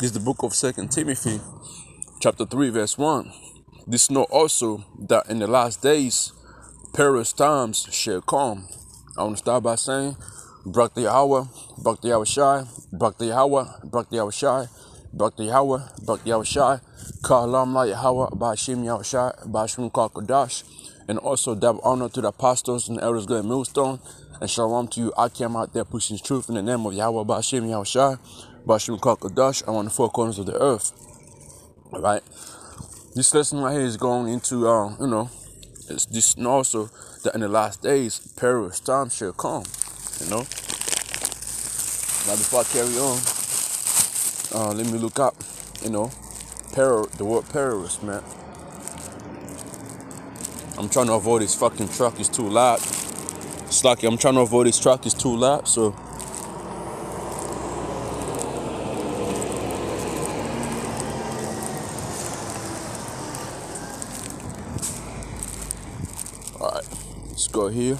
This is the book of 2 Timothy, chapter 3, verse 1. This know also that in the last days perilous times shall come. I want to start by saying, Barak the Yahweh, Barak the Yahweh Shai, Barak the Yahweh, Barak the Yahweh Shai, Barak the Yahweh, Barak the Yahweh Shai, Ka'alam la Yahweh, Ba'ashim Yahweh Shai, Ba'ashim Ka'kodash, and also double honor to the apostles and elders good millstone, and shalom to you. I came out there pushing truth in the name of Yahweh, Ba'ashim Yahweh Shai, Ba'ashim Ka'kodash, on the four corners of the earth. All right. This lesson right here is going into, it's this and also that in the last days, perilous times shall come, Now, before I carry on, let me look up, the word perilous, man. I'm trying to avoid this fucking truck. It's too loud. It's like I'm trying to avoid this truck. It's too loud, so. All right, let's go here.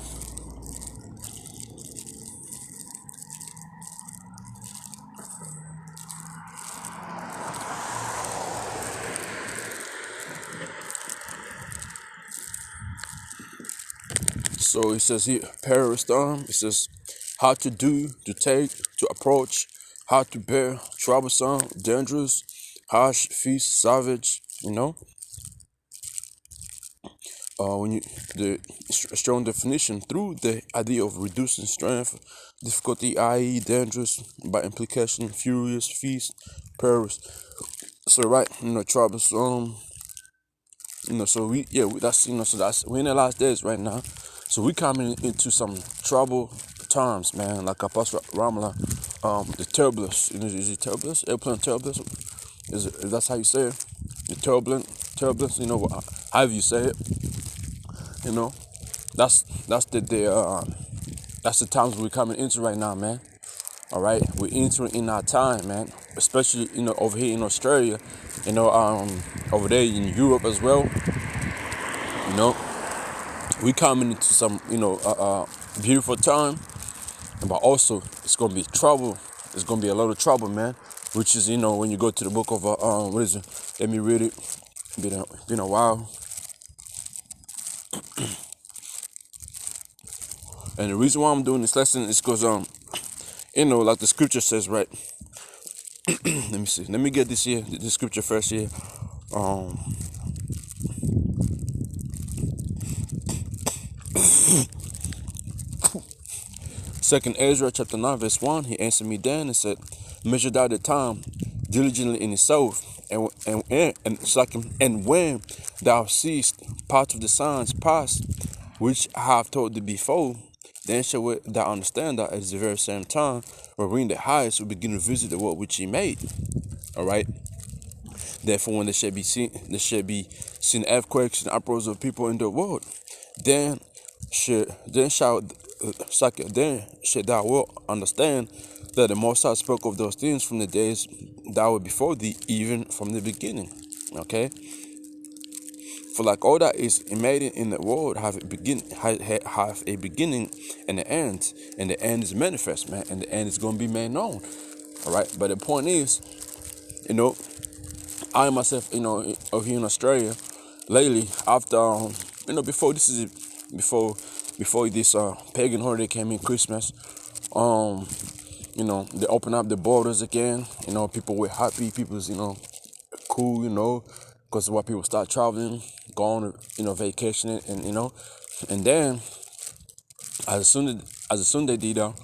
So it says here, perilous time. It says how to do, to take, to approach, how to bear, troublesome, dangerous, harsh, feast, savage. When you the strong definition through the idea of reducing strength, difficulty, i.e., dangerous, by implication, furious, feast, perilous. So right, troublesome. So that's we're in the last days right now. So we coming into some trouble times, man. Like Apostle Ramala, the turbulence. Is it turbulence? Airplane turbulence. That's how you say it? The turbulence. However you say it. That's the times we're coming into right now, man. All right, we're entering in our time, man. Especially over here in Australia, over there in Europe as well. We coming into some beautiful time, but also it's gonna be trouble. It's gonna be a lot of trouble, man. Which is when you go to the book of what is it? Let me read it. Been a while. And the reason why I'm doing this lesson is because like the scripture says, right? Let me see. Let me get this here, the scripture first here. Second Ezra chapter 9 verse 1. He answered me then and said, measure thou the time diligently in itself, and when thou seest part of the signs past, which I have told thee before, then shall thou understand that at the very same time, wherein the highest will begin to visit the world which he made. All right. Therefore, when there shall be seen earthquakes and uproars of people in the world, then shall thou wilt understand that the Most High spoke of those things from the days that were before thee, even from the beginning. Okay. For like all that is made in the world have a beginning and an end, and the end is manifest, man, and the end is going to be made known. All right, but the point is, I myself, over here in Australia, lately, after before this pagan holiday came in, Christmas, they open up the borders again. People were happy, people's cool, because why people start traveling, going vacationing, and then as soon they did that,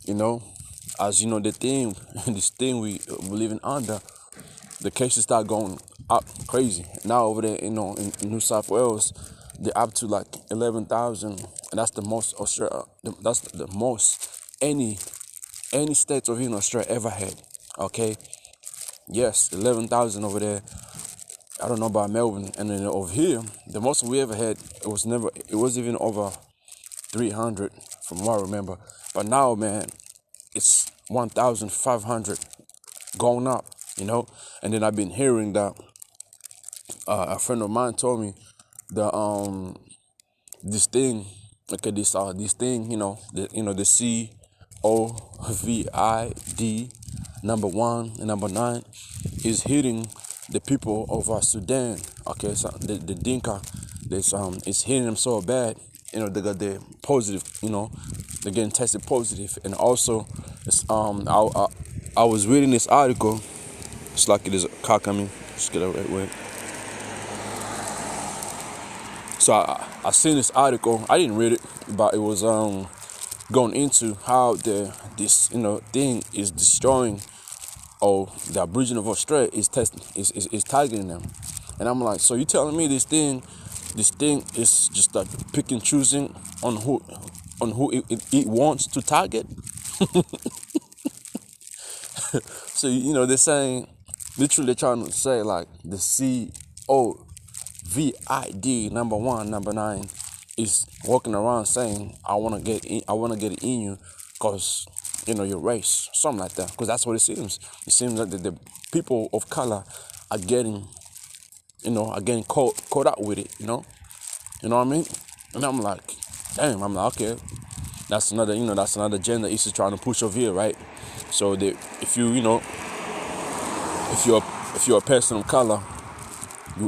the thing this thing we living under, the cases start going up crazy. Now over there, in New South Wales, they're up to like 11,000, and that's the most Australia. That's the most any state over here in Australia ever had. Okay, yes, 11,000 over there. I don't know about Melbourne, and then over here, the most we ever had, it was even over 300 from what I remember. But now, man, it's 1,500 going up, And then I've been hearing that a friend of mine told me that this thing, the thing, the COVID, number 1 and number 9 is hitting the people of Sudan. Okay, so the Dinka, it's hitting them so bad. They got the positive. They're getting tested positive, and also, I was reading this article. It's like it is a car coming. Just get it right way. So I seen this article. I didn't read it, but it was going into how this thing is destroying, or the Aboriginal of Australia is targeting them. And I'm like, so you telling me this thing is just like pick and choosing on who it wants to target? So they're saying, literally they're trying to say like the COVID number 1, number 9 is walking around saying, I want to get it in you because your race, something like that, because that's what it seems. It seems that the people of color are getting caught up with it. You know what I mean? And I'm like, damn. I'm like, okay, that's another agenda is trying to push over here, right? So that if you're a person of color,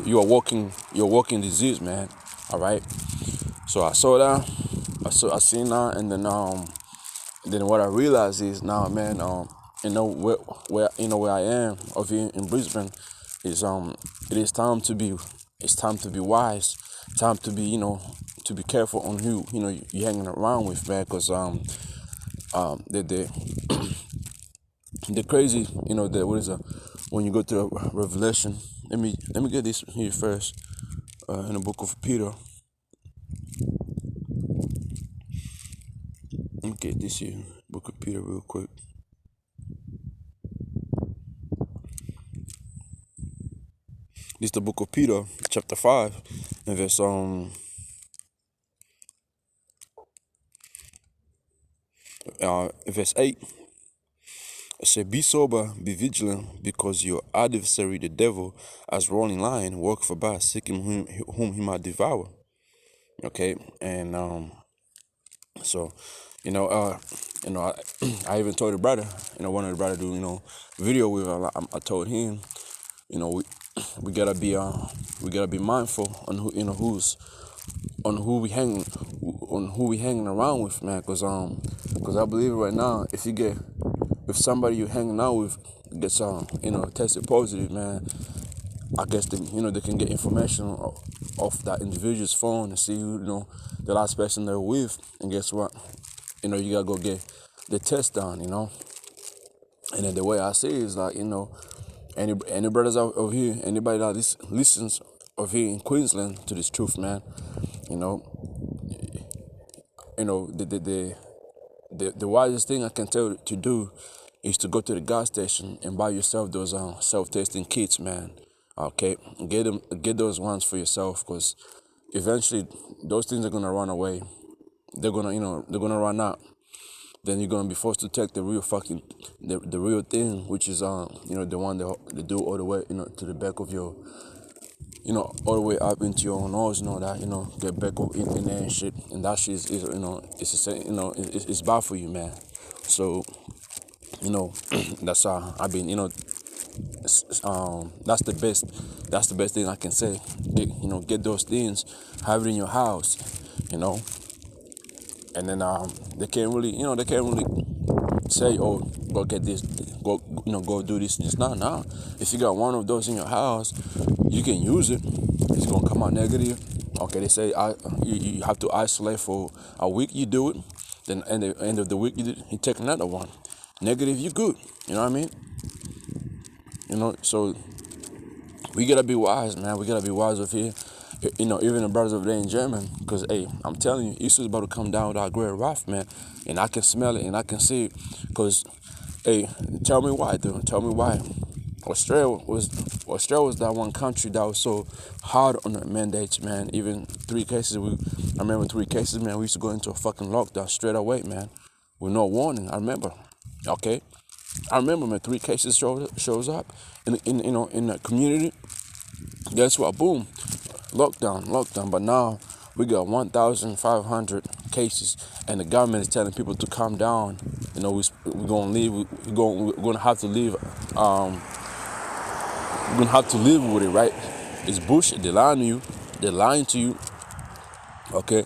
you're walking disease, man. All right. So I saw that, I seen that, and then what I realized is now, man, where I am over here in Brisbane is it is time to be wise, time to be to be careful on who you're hanging around with, man, because the the crazy, the what is it, when you go to Revelation. Let me get this here first, in the book of Peter. Let me get this here, book of Peter, real quick. This is the book of Peter, chapter 5, and verse 8. It said, "Be sober, be vigilant, because your adversary, the devil, as roaring lion, walketh about, seeking whom he might devour." Okay, and so, I even told a brother, one of the brother do, video with. I told him, we gotta be mindful on who we hanging around with, man. Cause I believe right now, if somebody you're hanging out with gets tested positive, man, I guess they can get information off that individual's phone and see who the last person they're with, and guess what, you gotta go get the test done, And then the way I see it is like, any brothers out over here, anybody that listens over here in Queensland to this truth, man, the wisest thing I can tell you to do is to go to the gas station and buy yourself those self-testing kits, man. Okay, get those ones for yourself, because eventually those things are gonna run away. They're gonna run out. Then you're gonna be forced to take the real thing, which is the one that do all the way to the back of your all the way up into your nose, that get back up in there and shit, and that shit is it's bad for you, man. So that's how I've been, that's the best thing I can say. Get those things, have it in your house, and then they can't really say, oh, go get this, go do this and this. Nah. If you got one of those in your house, you can use it. It's gonna come out negative. Okay, they say you have to isolate for a week. You do it, then at the end of the week you take another one. Negative, you good. You know what I mean? So we gotta be wise, man. We gotta be wise over here. Even the brothers over there in Germany, because hey, I'm telling you, Easter's about to come down with our great wrath, man, and I can smell it and I can see it. Because hey, tell me why, dude. Tell me why. Australia was that one country that was so hard on the mandates, man. Even 3 cases, I remember 3 cases, man. We used to go into a fucking lockdown straight away, man, with no warning. I remember. Okay, I remember when 3 cases shows up in the community. Guess what? Boom, lockdown. But now We got 1,500 cases, and the government is telling people to calm down. We're gonna leave. We're gonna have to leave. We're gonna have to live with it, right? It's bullshit. They're lying to you. They're lying to you. Okay,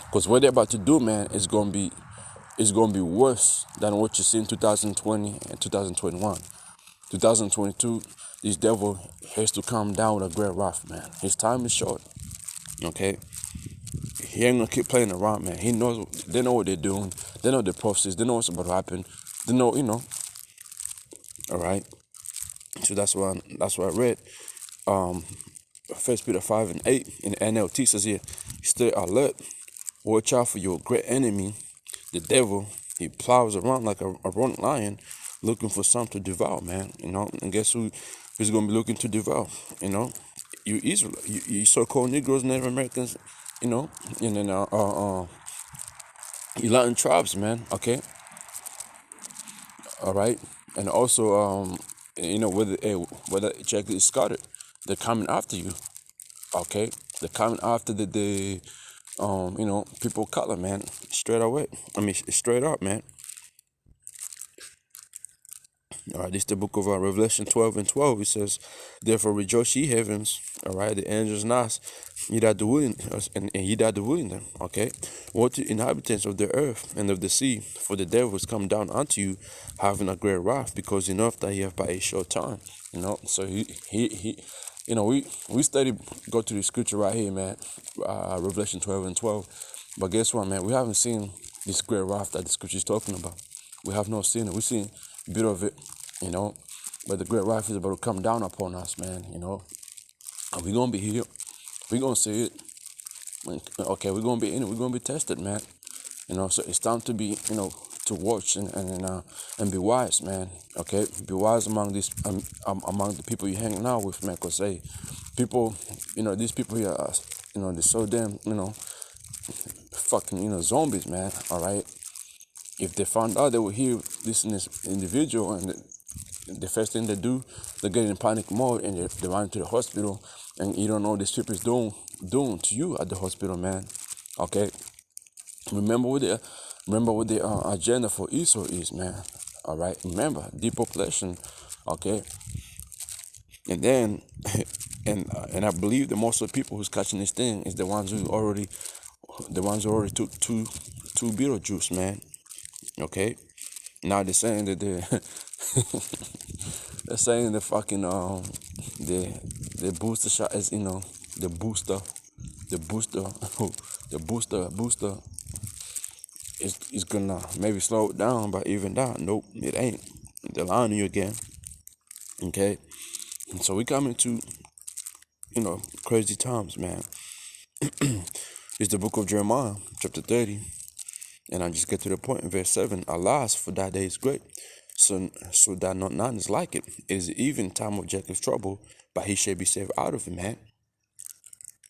because what they're about to do, man, is gonna be worse than what you see in 2020 and 2021. 2022, this devil has to come down with a great wrath, man. His time is short. Okay, he ain't gonna keep playing around, man. He knows. They know what they're doing. They know the prophecies. They know what's about to happen. They know, All right. So that's what I read. 1 Peter 5:8 in the NLT says here, stay alert, watch out for your great enemy, the devil. He plows around like a roaring lion, looking for something to devour, man. And guess who's gonna be looking to devour? You Israel, you so-called Negroes, Native Americans, and then you Latin tribes, man. Okay, all right, and also whether Jack is Scotted, they're coming after you. Okay, they're coming after the people of color, man. Straight away. Straight up, man. All right, this is the book of Revelation 12:12. It says, therefore rejoice ye heavens, all right, the angels nas, ye that dwell in us, and ye that dwell in them, okay? What the inhabitants of the earth and of the sea, for the devil is come down unto you, having a great wrath, because enough that he have by a short time. So he we study, go to the scripture right here, man, Revelation 12:12. But guess what, man? We haven't seen this great wrath that the scripture is talking about. We have not seen it. We've seen a bit of it, but the great wrath is about to come down upon us, man. And we're gonna be here. We're gonna see it. Okay, we're gonna be in it. We're gonna be tested, man. So it's time to be, to watch and be wise, man. Okay, be wise among among the people you're hanging out with, man. Cause hey, people, these people here are, they're so damn, fucking, zombies, man. All right. If they found out they were here, this individual, and the first thing they do, they get in panic mode and they run to the hospital, and you don't know what this people is doing to you at the hospital, man. Okay. Remember what the agenda for Esau is, man. All right. Remember, depopulation. Okay. And then, and I believe that most of the people who's catching this thing is the ones who already took two Beetlejuice, man. Okay. Now they're saying that they're saying the fucking the booster shot is the booster the booster is gonna maybe slow it down, but even that, nope, it ain't. They're lying to you again. Okay. And so we come into crazy times, man. It's the book of Jeremiah, chapter 30. And I just get to the point in verse 7. Alas, for that day is great, so that none is like it. It is even time of Jacob's trouble, but he shall be saved out of it, man.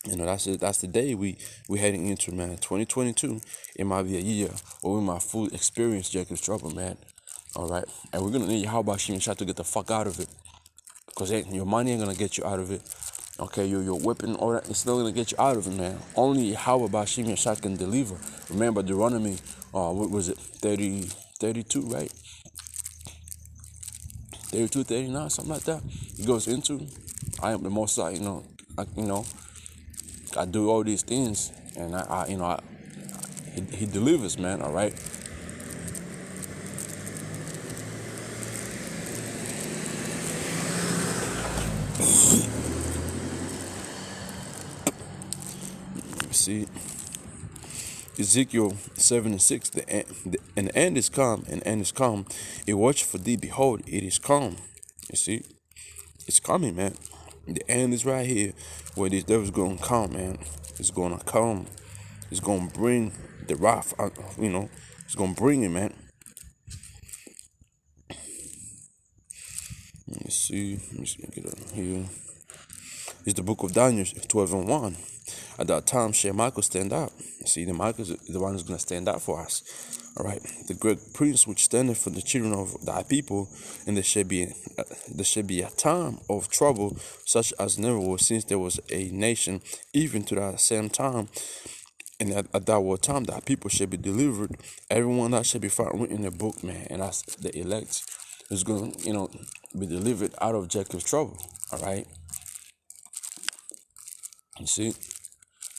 That's the day we heading into, man. 2022. It might be a year where we might fully experience Jacob's trouble, man. All right, and we're gonna need Yahweh Shimon Shah to get the fuck out of it, because your money ain't gonna get you out of it. Okay, your weapon, all that, it's not gonna get you out of it, man. Only Yahweh Bashim Yashad can deliver. Remember Deuteronomy, what was it, 32, right? 32, 39, something like that. It goes into, I am the Most High, I do all these things, and he delivers, man. All right. See, Ezekiel 7:6. The end is come, and end is come. It watch for thee, behold, it is come. You see, it's coming, man. The end is right here, where this devil's gonna come, man. It's gonna come. It's gonna bring the wrath. It's gonna bring it, man. Let me see. Let me get it here. It's the book of Daniel 12:1. At that time shall Michael stand up. See, the Michael is the one who's going to stand up for us. All right. The great prince which standeth for the children of thy people, and there shall be a time of trouble such as never was since there was a nation, even to that same time. And at that war time, that people should be delivered. Everyone that should be found written in the book, man, and that's the elect is going to, be delivered out of Jacob's trouble. All right. You see,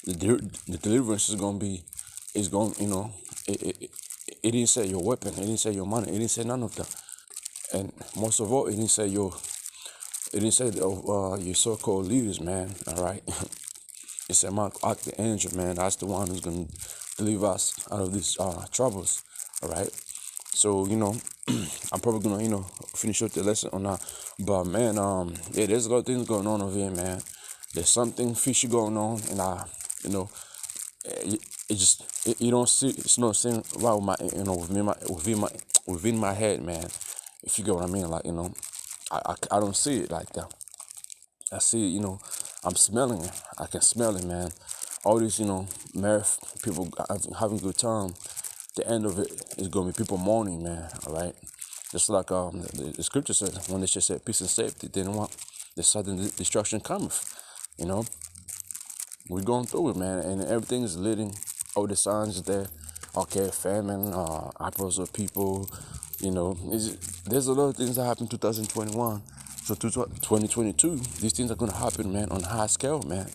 the deliverance is going to be, it didn't say your weapon, it didn't say your money, it didn't say none of that. And most of all, it didn't say your so-called leaders, man. All right. It said my archangel, man. That's the one who's gonna deliver us out of these troubles. All right. So I'm probably gonna finish up the lesson on that. But man, yeah, there's a lot of things going on over here, man. There's something fishy going on, and you don't see, it's not sitting right with my within my head, man. If you get what I mean, like I don't see it like that. I see it, I'm smelling it. I can smell it, man. All these, married people having a good time. The end of it is gonna be people mourning, man. All right. Just like the scripture said, when they should say peace and safety, then what? The sudden destruction cometh. We're going through it, man, and everything is leading. All the signs there. Okay, famine, outbursts of people. There's a lot of things that happened in 2021. So 2022, these things are gonna happen, man, on a high scale, man.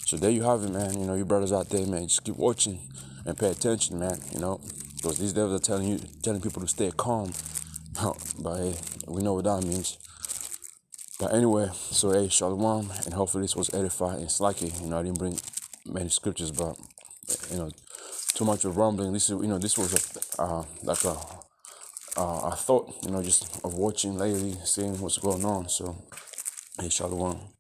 So there you have it, man. You brothers out there, man, just keep watching and pay attention, man. Because these devils are telling people to stay calm. But hey, we know what that means. But anyway, so hey, shalom, and hopefully this was edifying and slacky. I didn't bring many scriptures, but too much of rumbling. This was like a thought, just of watching lately, seeing what's going on. So hey, shalom.